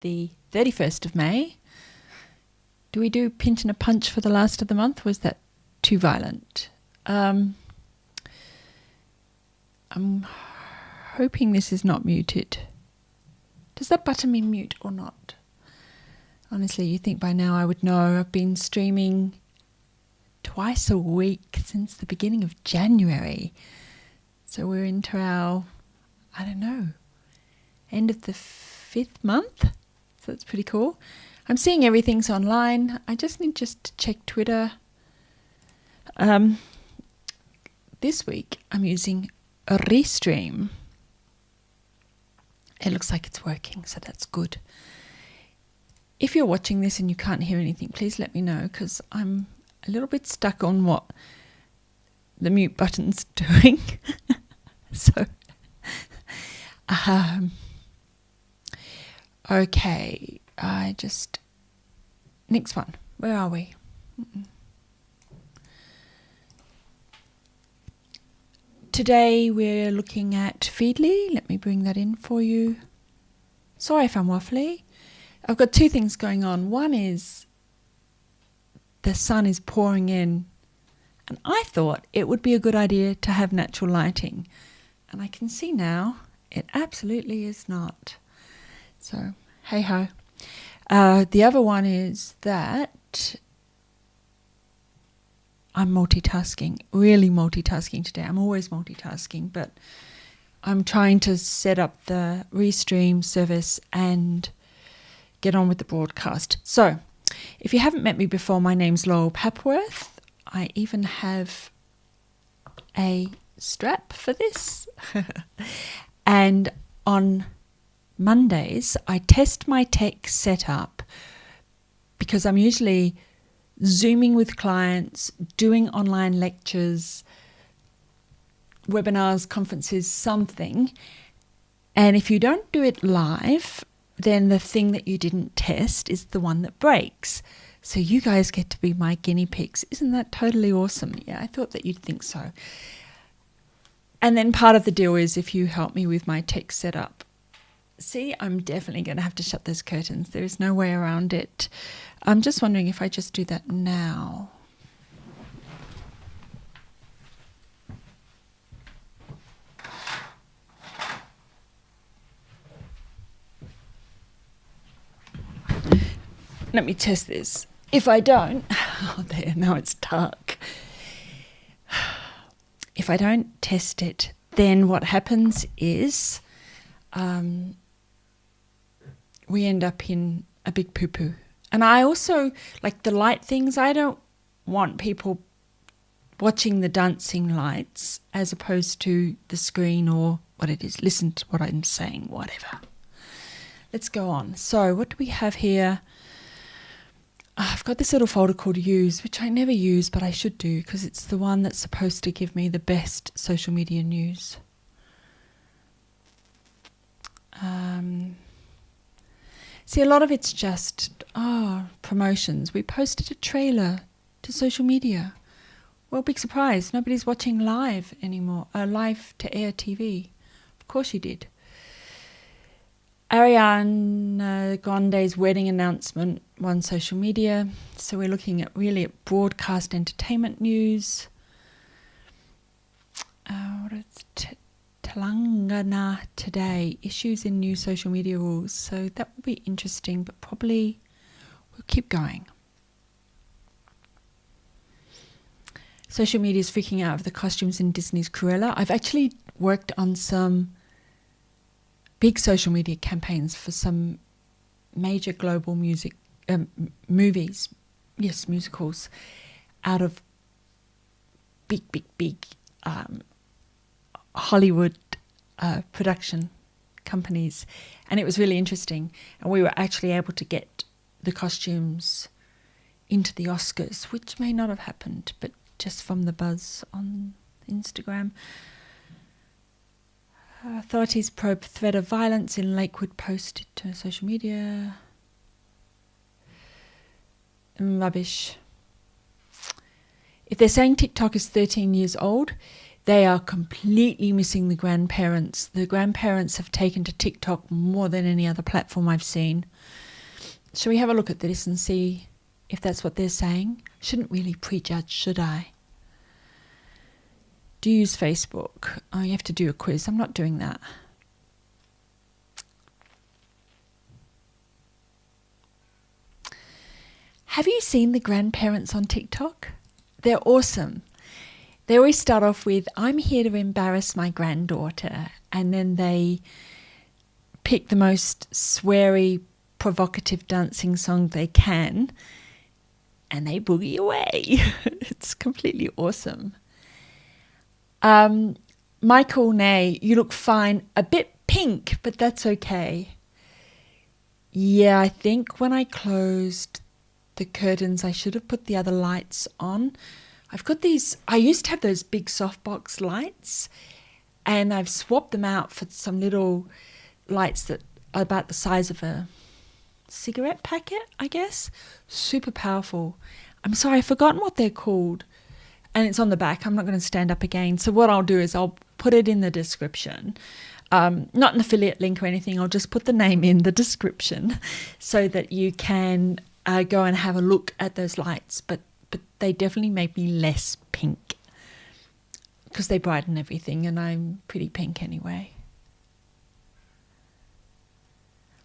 the 31st of May. Do we do pinch and a punch for the last of the month? Was that too violent? I'm hoping this is not muted. Does that button mean mute or not? Honestly, you think by now I would know. I've been streaming twice a week since the beginning of January. So we're into our, I don't know, end of the 5th month. So that's pretty cool. I'm seeing everything's online. I just need to check Twitter. This week I'm using a Restream. It looks like it's working, so that's good. If you're watching this and you can't hear anything, please let me know, because I'm a little bit stuck on what the mute button's doing. So, okay, next one. Where are we? Today we're looking at Feedly. Let me bring that in for you. Sorry if I'm waffly. I've got two things going on. One is the sun is pouring in, and I thought it would be a good idea to have natural lighting. And I can see now it absolutely is not. So, hey ho. The other one is that I'm multitasking, really multitasking today. I'm always multitasking, but I'm trying to set up the Restream service and get on with the broadcast. So, if you haven't met me before, my name's Laurel Papworth. I even have a strap for this. And on Mondays, I test my tech setup because I'm usually Zooming with clients, doing online lectures, webinars, conferences, something. And if you don't do it live, then the thing that you didn't test is the one that breaks. So you guys get to be my guinea pigs. Isn't that totally awesome? Yeah, I thought that you'd think so. And then part of the deal is if you help me with my tech setup. See, I'm definitely going to have to shut those curtains. There is no way around it. I'm just wondering if I just do that now. Let me test this. If I don't, oh there, now it's dark. If I don't test it, then what happens is we end up in a big poo-poo. And I also, like the light things, I don't want people watching the dancing lights as opposed to the screen or what it is. Listen to what I'm saying, whatever. Let's go on. So what do we have here? I've got this little folder called Use, which I never use, but I should do because it's the one that's supposed to give me the best social media news. See, a lot of it's just, promotions. We posted a trailer to social media. Well, big surprise. Nobody's watching live anymore. Live to air TV. Of course you did. Ariana Grande's wedding announcement on social media. So we're looking at broadcast entertainment news. What is Telangana today? Issues in new social media rules. So that will be interesting, but probably we'll keep going. Social media is freaking out over the costumes in Disney's Cruella. I've actually worked on some big social media campaigns for some major global movies, yes, musicals, out of big Hollywood production companies. And it was really interesting. And we were actually able to get the costumes into the Oscars, which may not have happened, but just from the buzz on Instagram. Authorities probe threat of violence in Lakewood posted to social media. Rubbish. If they're saying TikTok is 13 years old, they are completely missing the grandparents. The grandparents have taken to TikTok more than any other platform I've seen. Shall we have a look at this and see if that's what they're saying? Shouldn't really prejudge, should I? Do you use Facebook? Oh, you have to do a quiz. I'm not doing that. Have you seen the grandparents on TikTok? They're awesome. They always start off with, I'm here to embarrass my granddaughter. And then they pick the most sweary, provocative dancing song they can. And they boogie away. It's completely awesome. Michael Nay, you look fine. A bit pink, but that's okay. Yeah, I think when I closed the curtains, I should have put the other lights on. I've got these, I used to have those big softbox lights, and I've swapped them out for some little lights that are about the size of a cigarette packet, I guess. Super powerful. I'm sorry, I've forgotten what they're called. And it's on the back. I'm not going to stand up again. So what I'll do is I'll put it in the description. Not an affiliate link or anything. I'll just put the name in the description so that you can go and have a look at those lights. But they definitely make me less pink because they brighten everything, and I'm pretty pink anyway.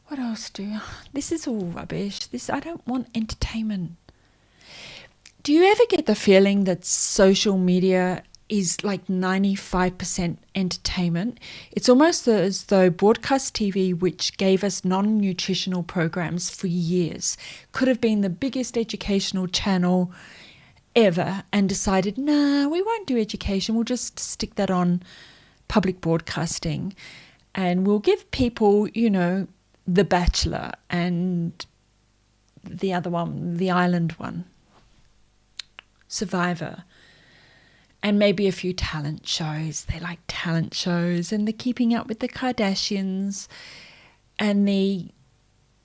What else this is all rubbish. I don't want entertainment. Do you ever get the feeling that social media is like 95% entertainment? It's almost as though broadcast TV, which gave us non-nutritional programs for years, could have been the biggest educational channel ever and decided, nah, we won't do education. We'll just stick that on public broadcasting, and we'll give people, The Bachelor and the other one, the island one, Survivor, and maybe a few talent shows. They like talent shows, and the Keeping Up with the Kardashians and the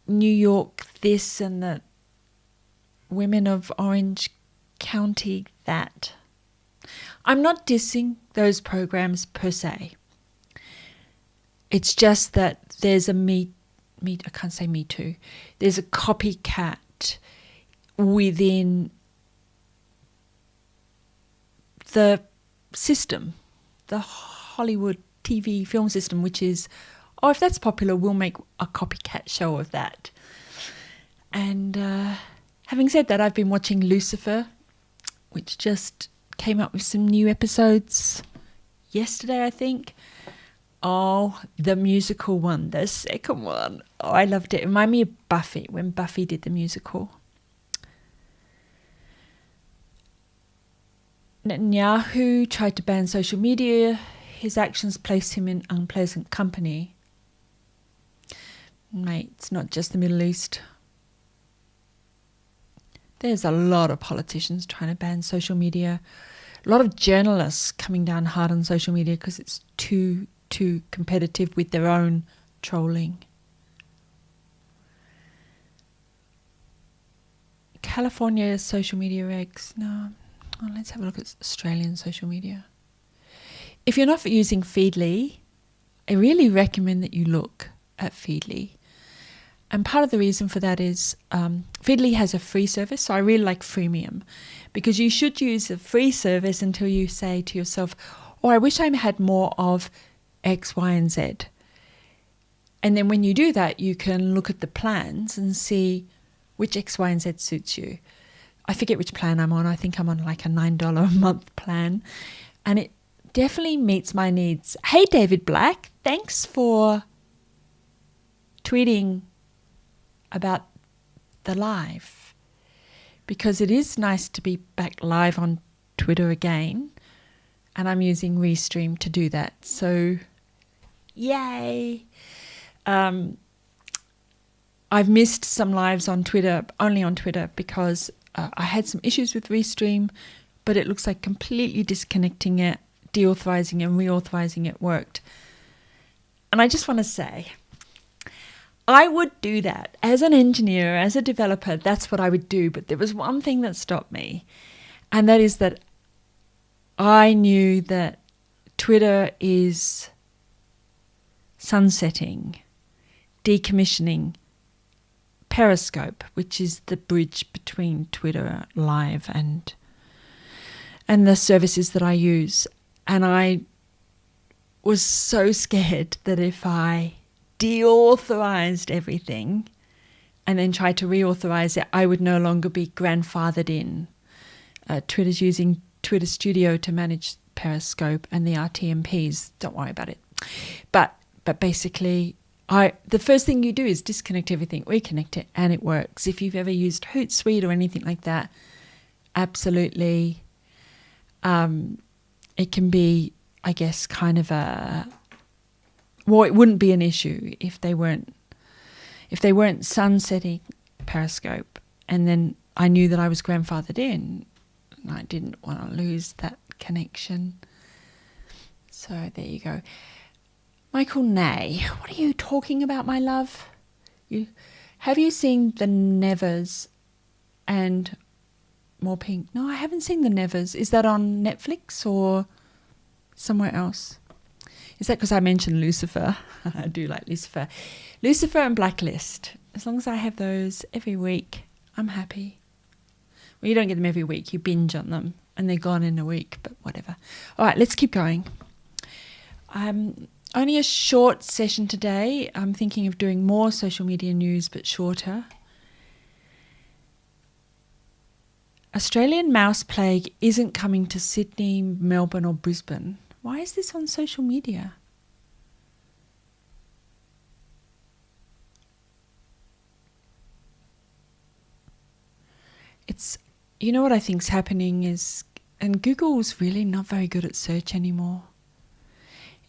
New York this and the Women of Orange County that. I'm not dissing those programs per se. It's just that there's I can't say me too. There's a copycat within the system, the Hollywood TV film system, which is, if that's popular, we'll make a copycat show of that. And having said that, I've been watching Lucifer, which just came up with some new episodes yesterday, I think. Oh, the musical one, the second one. Oh, I loved it. It reminded me of Buffy, when Buffy did the musical. Netanyahu tried to ban social media. His actions placed him in unpleasant company. Mate, it's not just the Middle East. There's a lot of politicians trying to ban social media. A lot of journalists coming down hard on social media because it's too competitive with their own trolling. California social media regs. No. Oh, let's have a look at Australian social media. If you're not using Feedly, I really recommend that you look at Feedly. And part of the reason for that is Feedly has a free service, so I really like freemium, because you should use a free service until you say to yourself, I wish I had more of X, Y, and Z. And then when you do that, you can look at the plans and see which X, Y, and Z suits you. I forget which plan I'm on. I think I'm on like a $9 a month plan, and it definitely meets my needs. Hey, David Black, thanks for tweeting about the live, because it is nice to be back live on Twitter again, and I'm using Restream to do that. So, yay! I've missed some lives on Twitter, only on Twitter, because I had some issues with Restream, but it looks like completely disconnecting it, deauthorizing and reauthorizing it worked. And I just want to say, I would do that as an engineer, as a developer. That's what I would do. But there was one thing that stopped me, and that is that I knew that Twitter is sunsetting, decommissioning Periscope, which is the bridge between Twitter Live and the services that I use. And I was so scared that if I deauthorized everything and then tried to reauthorize it, I would no longer be grandfathered in. Twitter's using Twitter Studio to manage Periscope and the RTMPs. Don't worry about it. But basically, the first thing you do is disconnect everything, reconnect it, and it works. If you've ever used Hootsuite or anything like that, absolutely, it can be, I guess, kind of it wouldn't be an issue if they weren't sunsetting Periscope, and then I knew that I was grandfathered in, and I didn't want to lose that connection. So there you go. Michael Nay, what are you talking about, my love? Have you seen The Nevers and More Pink? No, I haven't seen The Nevers. Is that on Netflix or somewhere else? Is that because I mentioned Lucifer? I do like Lucifer. Lucifer and Blacklist. As long as I have those every week, I'm happy. Well, you don't get them every week. You binge on them and they're gone in a week, but whatever. All right, let's keep going. Only a short session today. I'm thinking of doing more social media news, but shorter. Australian mouse plague isn't coming to Sydney, Melbourne or Brisbane. Why is this on social media? You know what I think's happening is, and Google's really not very good at search anymore.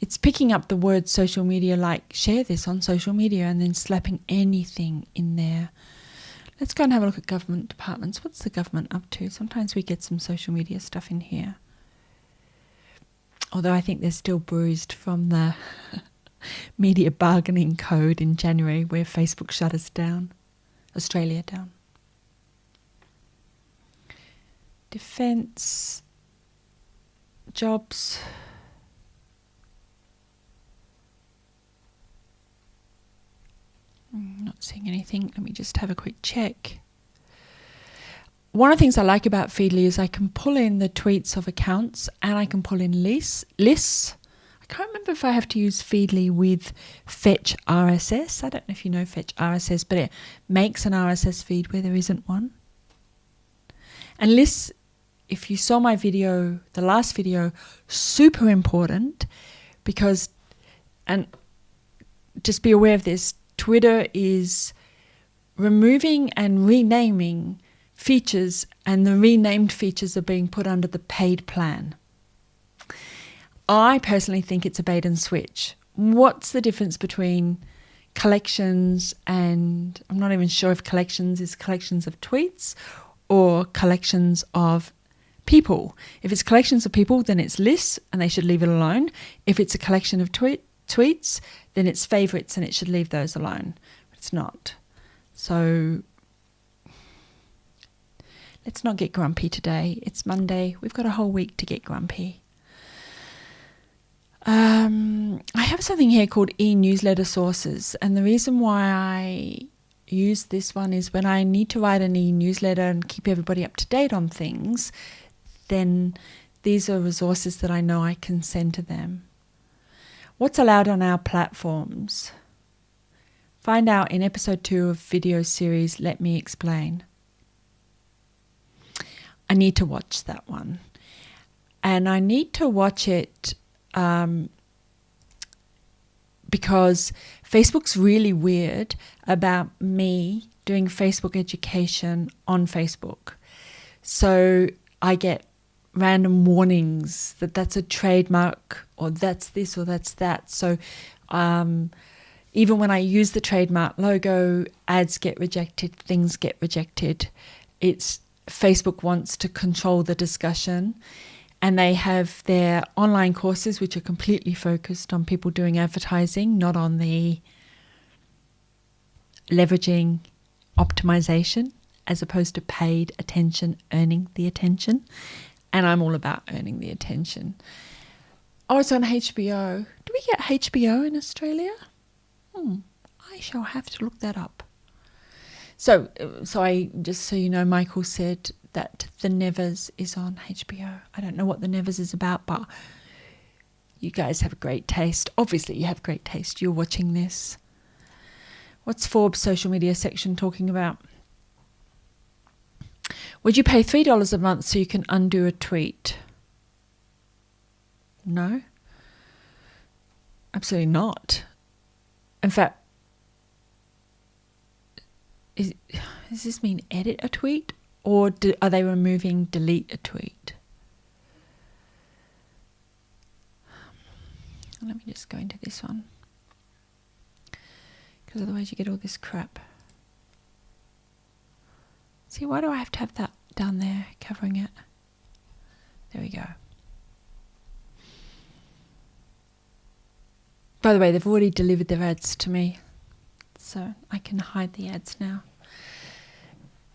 It's picking up the word social media, like share this on social media, and then slapping anything in there. Let's go and have a look at government departments. What's the government up to? Sometimes we get some social media stuff in here. Although I think they're still bruised from the media bargaining code in January where Facebook shut us down, Australia down. Defence, jobs. Not seeing anything. Let me just have a quick check. One of the things I like about Feedly is I can pull in the tweets of accounts and I can pull in lists. I can't remember if I have to use Feedly with Fetch RSS. I don't know if you know Fetch RSS, but it makes an RSS feed where there isn't one. And lists, if you saw my video, the last video, super important because, and just be aware of this, Twitter is removing and renaming features, and the renamed features are being put under the paid plan. I personally think it's a bait and switch. What's the difference between collections and, I'm not even sure if collections is collections of tweets or collections of people. If it's collections of people, then it's lists and they should leave it alone. If it's a collection of tweets, then it's favourites and it should leave those alone. It's not. So let's not get grumpy today. It's Monday. We've got a whole week to get grumpy. I have something here called e-newsletter sources, and the reason why I use this one is when I need to write an e-newsletter and keep everybody up to date on things, then these are resources that I know I can send to them. What's allowed on our platforms? Find out in episode 2 of video series Let Me Explain. I need to watch that one. And I need to watch it because Facebook's really weird about me doing Facebook education on Facebook. So I get random warnings that that's a trademark or that's this or that's that. So even when I use the trademark logo, ads get rejected, things get rejected. It's Facebook wants to control the discussion, and they have their online courses which are completely focused on people doing advertising, not on the leveraging optimization as opposed to paid attention, earning the attention. And I'm all about earning the attention. Oh, it's on HBO. Do we get HBO in Australia? I shall have to look that up. So I just so you know, Michael said that The Nevers is on HBO. I don't know what The Nevers is about, but you guys have a great taste. Obviously, you have great taste. You're watching this. What's Forbes' social media section talking about? Would you pay $3 a month so you can undo a tweet? No. Absolutely not. In fact, does this mean edit a tweet? Or are they removing delete a tweet? Let me just go into this one. Because otherwise you get all this crap. See, why do I have to have that down there covering it? There we go. By the way, they've already delivered their ads to me, so I can hide the ads now.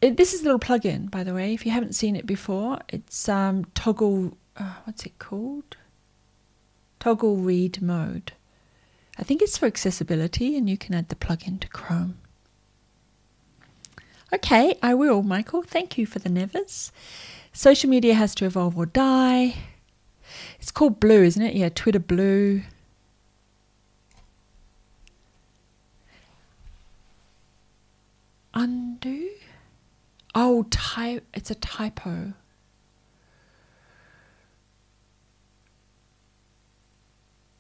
This is a little plugin, by the way. If you haven't seen it before, it's toggle. What's it called? Toggle read mode. I think it's for accessibility, and you can add the plugin to Chrome. Okay, I will, Michael. Thank you for the Nevers. Social media has to evolve or die. It's called Blue, isn't it? Yeah, Twitter Blue. Undo? Oh, it's a typo.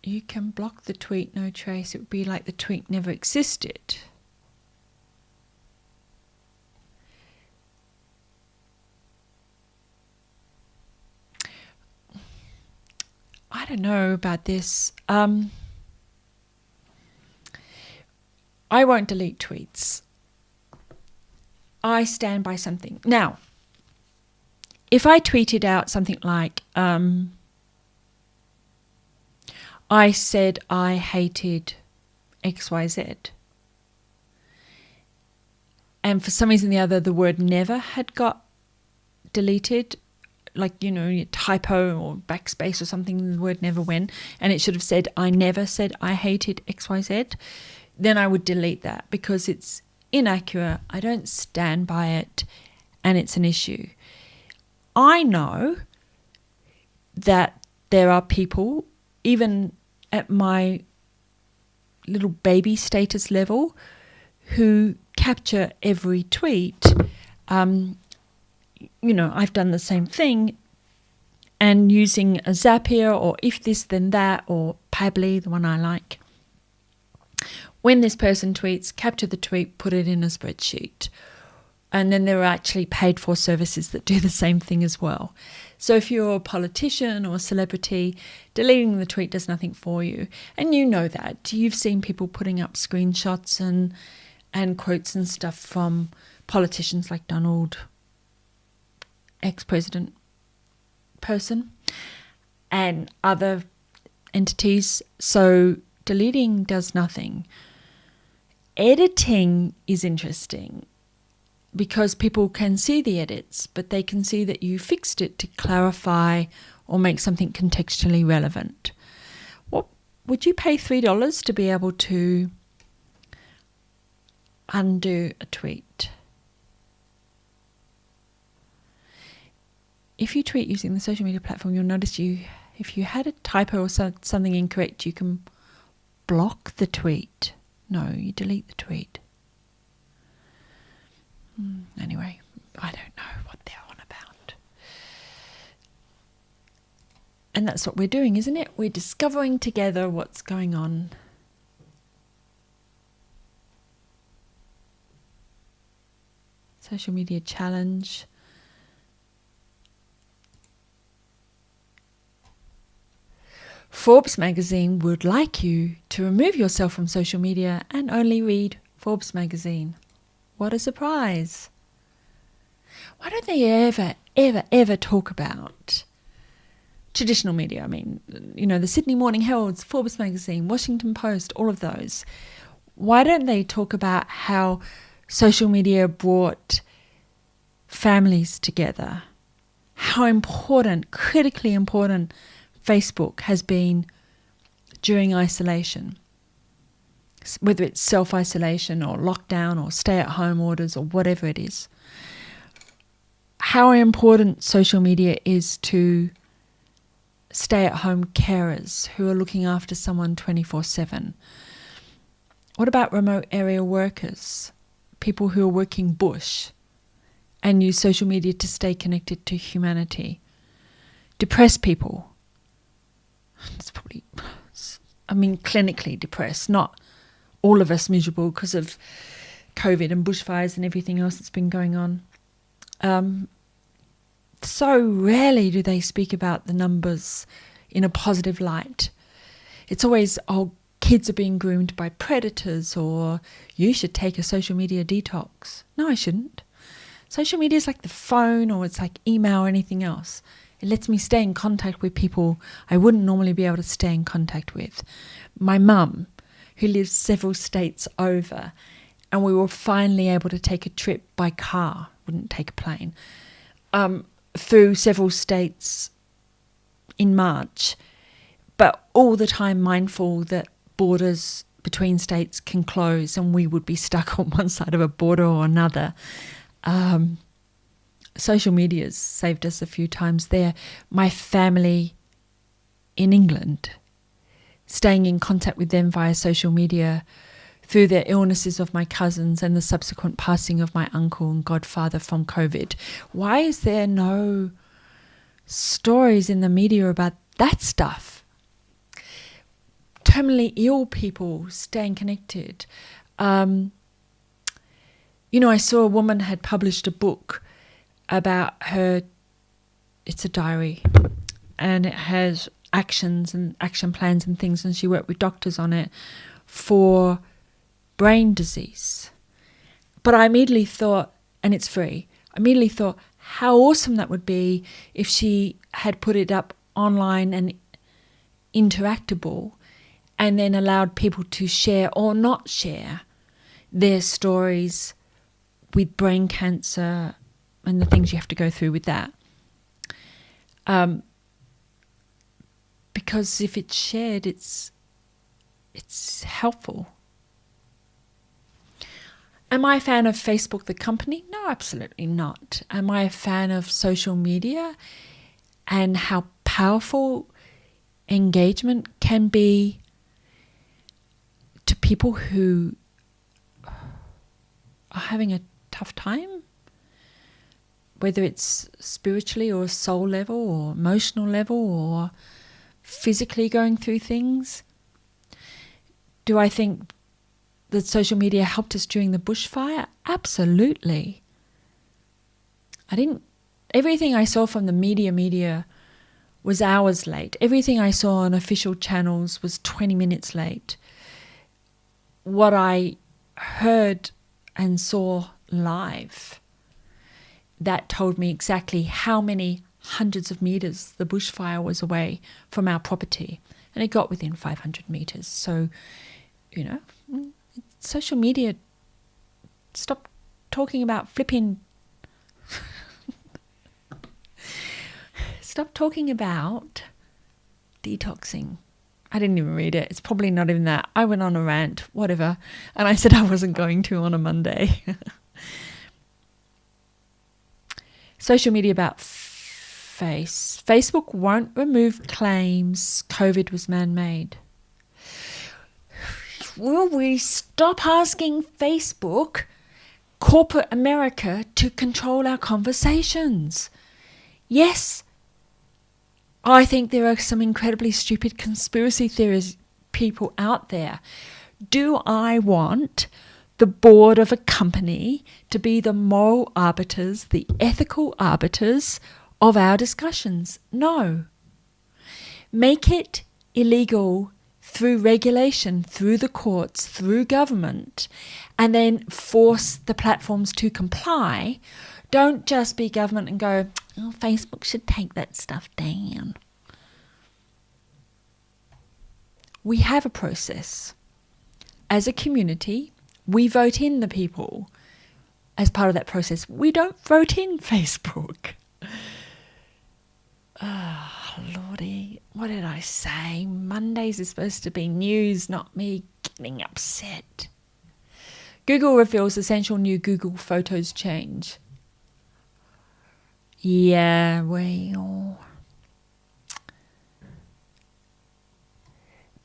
You can block the tweet, no trace. It would be like the tweet never existed. I don't know about this. I won't delete tweets. I stand by something. Now, if I tweeted out something like, I said I hated XYZ, and for some reason or the other, the word never had got deleted, like, you know, typo or backspace or something, the word never went, and it should have said, I never said I hated XYZ, then I would delete that because it's inaccurate. I don't stand by it, and it's an issue. I know that there are people, even at my little baby status level, who capture every tweet. You know, I've done the same thing, and using a Zapier or if this then that or Pabbly, the one I like. When this person tweets, capture the tweet, put it in a spreadsheet. And then there are actually paid for services that do the same thing as well. So if you're a politician or a celebrity, deleting the tweet does nothing for you. And you know that. You've seen people putting up screenshots and quotes and stuff from politicians like Donald, ex-president person, and other entities. So deleting does nothing. Editing is interesting because people can see the edits, but they can see that you fixed it to clarify or make something contextually relevant. What would you pay $3 to be able to undo a tweet? If you tweet using the social media platform, you'll notice if you had a typo or something incorrect, you can block the tweet. No, you delete the tweet. Anyway, I don't know what they're on about. And that's what we're doing, isn't it? We're discovering together what's going on. Social media challenge. Forbes magazine would like you to remove yourself from social media and only read Forbes magazine. What a surprise. Why don't they ever talk about traditional media? I mean, you know, the Sydney Morning Herald, Forbes magazine, Washington Post, all of those. Why don't they talk about how social media brought families together? How important, critically important, Facebook has been during isolation, whether it's self-isolation or lockdown or stay-at-home orders or whatever it is, how important social media is to stay-at-home carers who are looking after someone 24/7. What about remote area workers, people who are working bush and use social media to stay connected to humanity? Depressed people. It's probably, clinically depressed, not all of us miserable because of COVID and bushfires and everything else that's been going on. So rarely do they speak about the numbers in a positive light. It's always, kids are being groomed by predators, or you should take a social media detox. No, I shouldn't. Social media is like the phone, or it's like email or anything else. It lets me stay in contact with people I wouldn't normally be able to stay in contact with. My mum, who lives several states over, and we were finally able to take a trip by car, wouldn't take a plane, through several states in March, but all the time mindful that borders between states can close and we would be stuck on one side of a border or another. Social media has saved us a few times there. My family in England, staying in contact with them via social media through the illnesses of my cousins and the subsequent passing of my uncle and godfather from COVID. Why is there no stories in the media about that stuff? Terminally ill people staying connected. I saw a woman had published a book about her, it's a diary, and it has actions and action plans and things, and she worked with doctors on it for brain disease. But I immediately thought, and it's free, how awesome that would be if she had put it up online and interactable, and then allowed people to share or not share their stories with brain cancer and the things you have to go through with that. Because if it's shared, it's helpful. Am I a fan of Facebook, the company? No, absolutely not. Am I a fan of social media and how powerful engagement can be to people who are having a tough time? Whether it's spiritually or soul level or emotional level or physically going through things. Do I think that social media helped us during the bushfire? Absolutely. Everything I saw from the media was hours late. Everything I saw on official channels was 20 minutes late. What I heard and saw live, that told me exactly how many hundreds of meters the bushfire was away from our property, and it got within 500 meters. So, social media, stop talking about stop talking about detoxing. I didn't even read it. It's probably not even that. I went on a rant, whatever, and I said I wasn't going to on a Monday. Social media about Facebook won't remove claims COVID was man-made. Will we stop asking Facebook, corporate America, to control our conversations? Yes, I think there are some incredibly stupid conspiracy theories people out there. Do I want the board of a company to be the moral arbiters, the ethical arbiters of our discussions? No. Make it illegal through regulation, through the courts, through government, and then force the platforms to comply. Don't just be government and go, Facebook should take that stuff down. We have a process. As a community, we vote in the people as part of that process. We don't vote in Facebook. Lordy. what did I say? Mondays is supposed to be news, not me getting upset. Google reveals essential new Google Photos change. Yeah, well,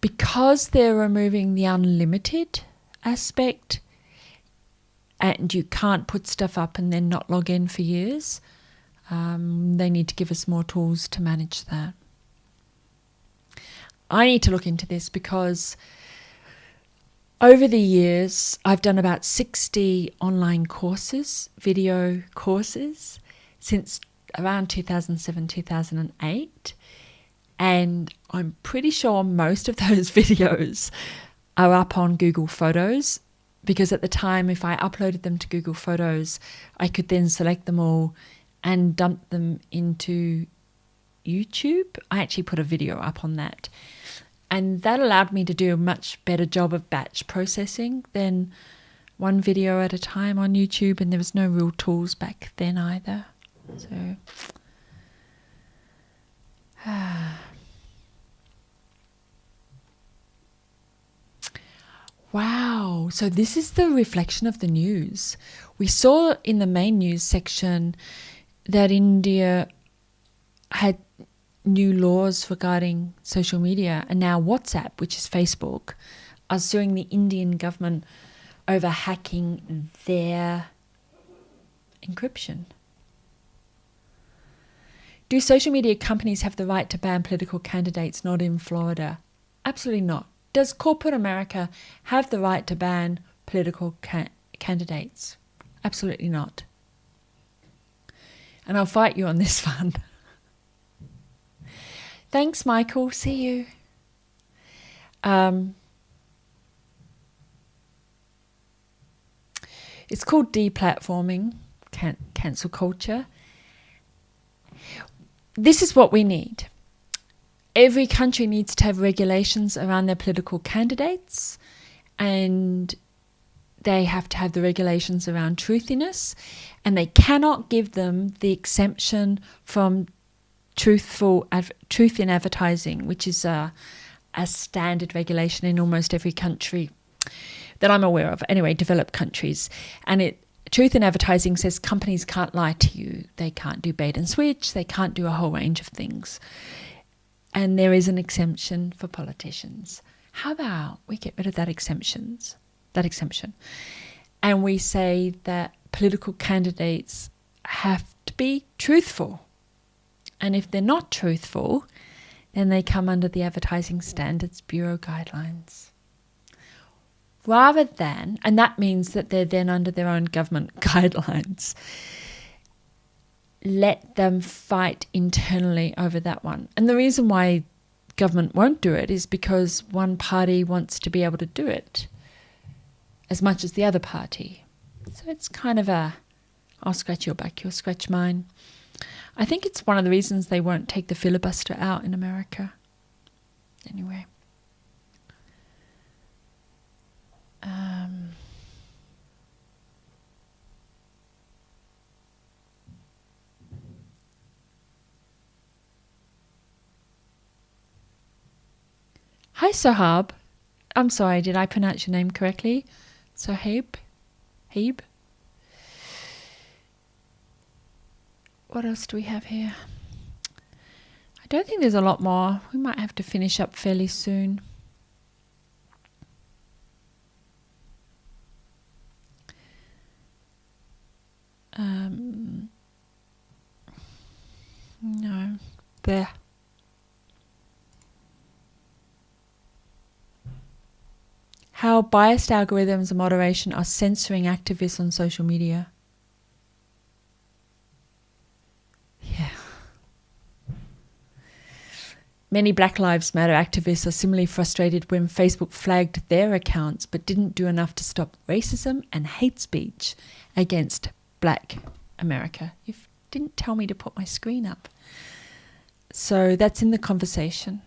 because they're removing the unlimited aspect and you can't put stuff up and then not log in for years, they need to give us more tools to manage that. I need to look into this because over the years, I've done about 60 online courses, video courses, since around 2007, 2008. And I'm pretty sure most of those videos are up on Google Photos, because at the time, if I uploaded them to Google Photos, I could then select them all and dump them into YouTube. I actually put a video up on that. And that allowed me to do a much better job of batch processing than one video at a time on YouTube. And there was no real tools back then either. So, wow. So this is the reflection of the news. We saw in the main news section that India had new laws regarding social media, and now WhatsApp, which is Facebook, are suing the Indian government over hacking their encryption. Do social media companies have the right to ban political candidates not in Florida? Absolutely not. Does corporate America have the right to ban political candidates? Absolutely not. And I'll fight you on this one. Thanks, Michael. See you. It's called deplatforming, cancel culture. This is what we need. Every country needs to have regulations around their political candidates, and they have to have the regulations around truthiness, and they cannot give them the exemption from truth in advertising, which is a standard regulation in almost every country that I'm aware of. Anyway, developed countries. And truth in advertising says companies can't lie to you. They can't do bait and switch. They can't do a whole range of things. And there is an exemption for politicians. How about we get rid of that exemption? And we say that political candidates have to be truthful. And if they're not truthful, then they come under the Advertising Standards Bureau guidelines. Rather than, and that means that they're then under their own government guidelines, let them fight internally over that one. And the reason why government won't do it is because one party wants to be able to do it as much as the other party. So it's kind of I'll scratch your back, you'll scratch mine. I think it's one of the reasons they won't take the filibuster out in America. Anyway. Hi, Sohab. I'm sorry, did I pronounce your name correctly? Sohab? Heb? What else do we have here? I don't think there's a lot more. We might have to finish up fairly soon. No. There. How biased algorithms and moderation are censoring activists on social media. Yeah. Many Black Lives Matter activists are similarly frustrated when Facebook flagged their accounts but didn't do enough to stop racism and hate speech against Black America. You didn't tell me to put my screen up. So that's in the conversation.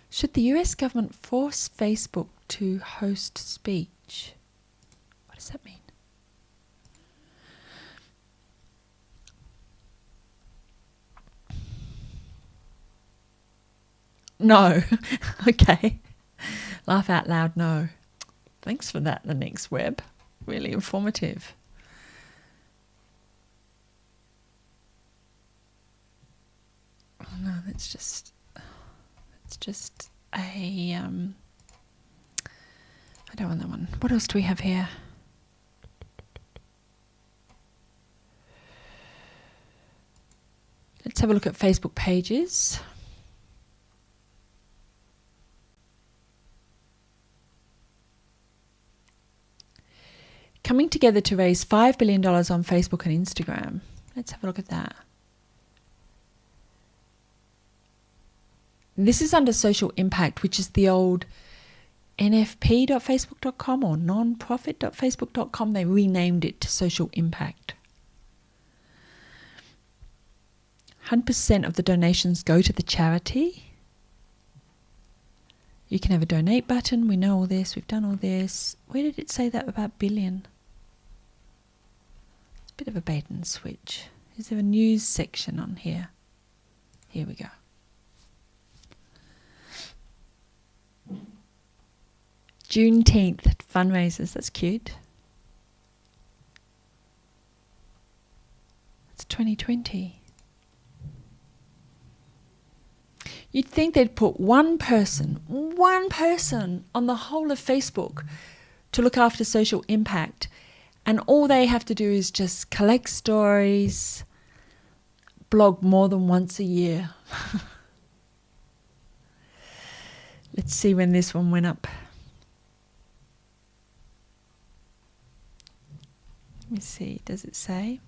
Should the US government force Facebook to host speech. What does that mean? No. Okay. Laugh out loud, no. Thanks for that, the next web. Really informative. Oh no, that's just a I don't want that one. What else do we have here? Let's have a look at Facebook pages. Coming together to raise $5 billion on Facebook and Instagram. Let's have a look at that. This is under social impact, which is the old nfp.facebook.com or nonprofit.facebook.com. They renamed it to social impact. 100% of the donations go to the charity. You can have a donate button. We know all this. We've done all this. Where did it say that about billion? It's a bit of a bait and switch. Is there a news section on here? Here we go. Juneteenth fundraisers. That's cute. It's 2020. You'd think they'd put one person on the whole of Facebook to look after social impact, and all they have to do is just collect stories, blog more than once a year. Let's see when this one went up. Let me see, does it say?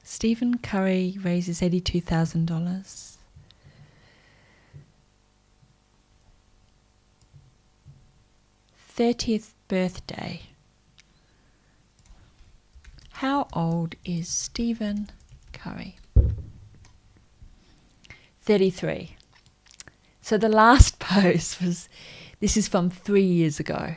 Stephen Curry raises $82,000. '30th birthday. How old is Stephen Curry? 33. So the last post was, this is from 3 years ago.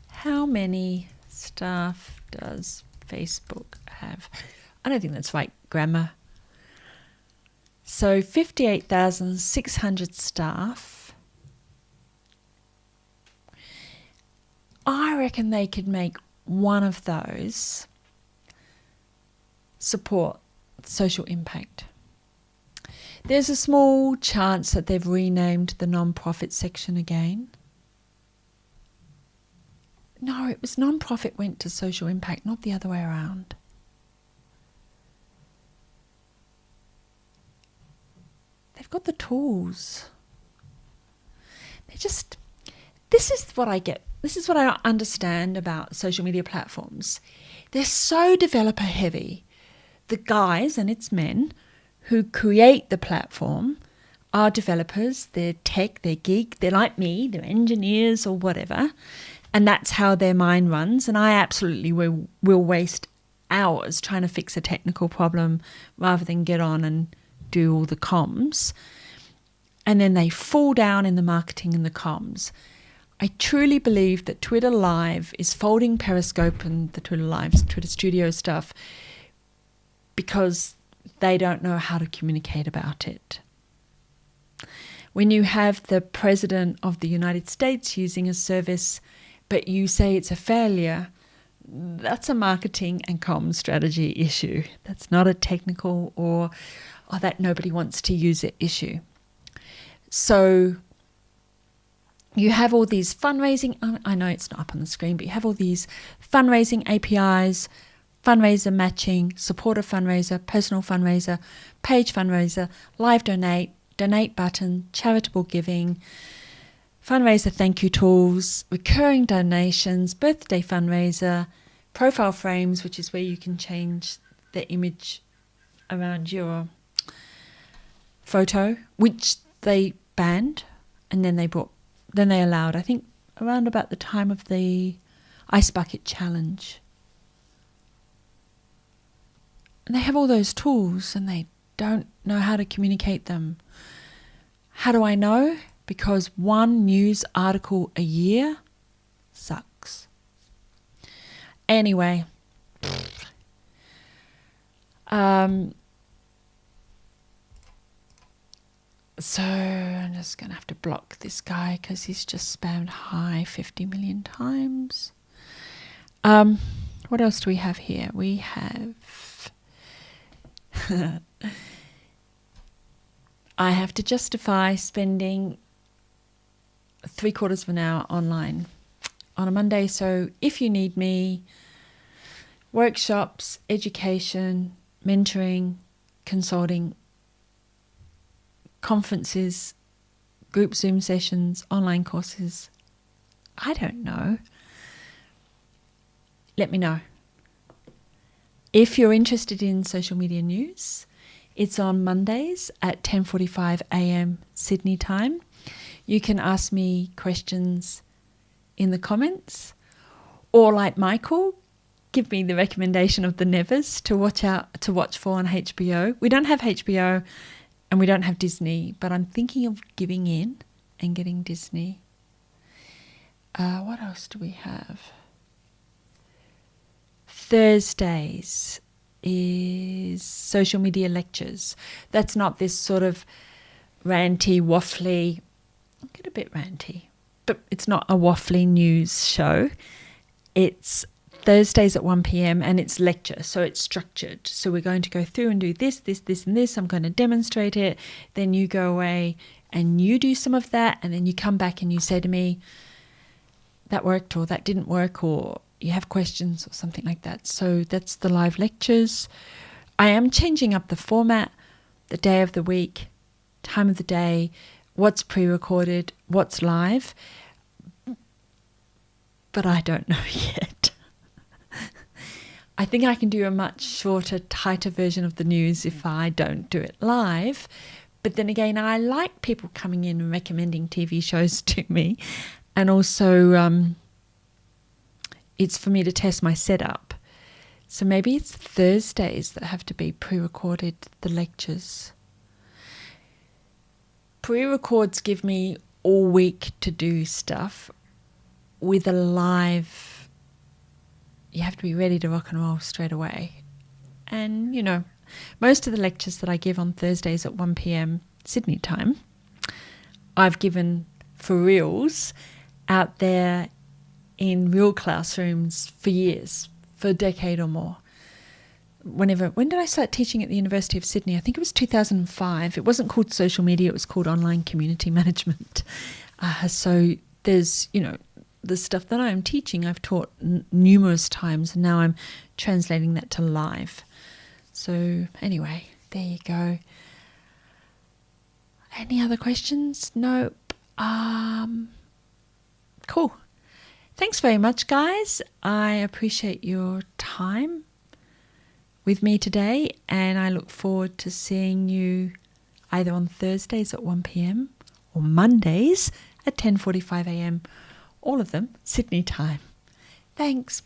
How many staff does Facebook have? I don't think that's right grammar. So 58,600 staff. I reckon they could make one of those support social impact. There's a small chance that they've renamed the non-profit section again. No, it was non-profit went to social impact, not the other way around. They've got the tools. This is what I get. This is what I understand about social media platforms. They're so developer heavy. The guys, and it's men, who create the platform are developers. They're tech, they're geek, they're like me, they're engineers or whatever. And that's how their mind runs. And I absolutely will waste hours trying to fix a technical problem rather than get on and do all the comms. And then they fall down in the marketing and the comms. I truly believe that Twitter Live is folding Periscope and the Twitter Lives, Twitter Studio stuff, because they don't know how to communicate about it. When you have the President of the United States using a service, but you say it's a failure, that's a marketing and comms strategy issue. That's not a technical or that nobody wants to use it issue. So you have all these fundraising, I know it's not up on the screen, but you have all these fundraising APIs, fundraiser matching, supporter fundraiser, personal fundraiser, page fundraiser, live donate, donate button, charitable giving, fundraiser thank you tools, recurring donations, birthday fundraiser, profile frames, which is where you can change the image around your photo, which they banned, and then they allowed, I think, around about the time of the Ice Bucket Challenge. And they have all those tools and they don't know how to communicate them. How do I know? Because one news article a year sucks. Anyway, so I'm just going to have to block this guy because he's just spammed hi 50 million times. What else do we have here? We have... I have to justify spending 3/4 of an hour online on a Monday. So if you need me, workshops, education, mentoring, consulting, conferences, group Zoom sessions, online courses, I don't know. Let me know. If you're interested in social media news, it's on Mondays at 10:45 a.m. Sydney time. You can ask me questions in the comments, or like Michael, give me the recommendation of the Nevers to watch for on HBO. We don't have HBO and we don't have Disney, but I'm thinking of giving in and getting Disney. What else do we have? Thursdays is social media lectures. That's not this sort of ranty, waffly, I get a bit ranty, but it's not a waffly news show. It's Thursdays at 1 p.m. and it's lecture, so it's structured. So we're going to go through and do this, this, this and this. I'm going to demonstrate it. Then you go away and you do some of that, and then you come back and you say to me, that worked or that didn't work, or you have questions or something like that. So that's the live lectures. I am changing up the format, the day of the week, time of the day, what's pre-recorded, what's live, but I don't know yet. I think I can do a much shorter, tighter version of the news if I don't do it live. But then again, I like people coming in and recommending TV shows to me. And also, it's for me to test my setup. So maybe it's Thursdays that have to be pre-recorded, the lectures. Pre-records give me all week to do stuff. With a live, you have to be ready to rock and roll straight away. And, you know, most of the lectures that I give on Thursdays at 1 p.m. Sydney time, I've given for reals out there in real classrooms for years, for a decade or more. When did I start teaching at the University of Sydney? I think it was 2005. It wasn't called social media, it was called online community management. So there's, you know, the stuff that I'm teaching, I've taught numerous times, and now I'm translating that to live. So anyway, there you go. Any other questions? Nope. Cool. Thanks very much, guys. I appreciate your time with me today, and I look forward to seeing you either on Thursdays at 1 p.m. or Mondays at 10:45 a.m. All of them Sydney time. Thanks.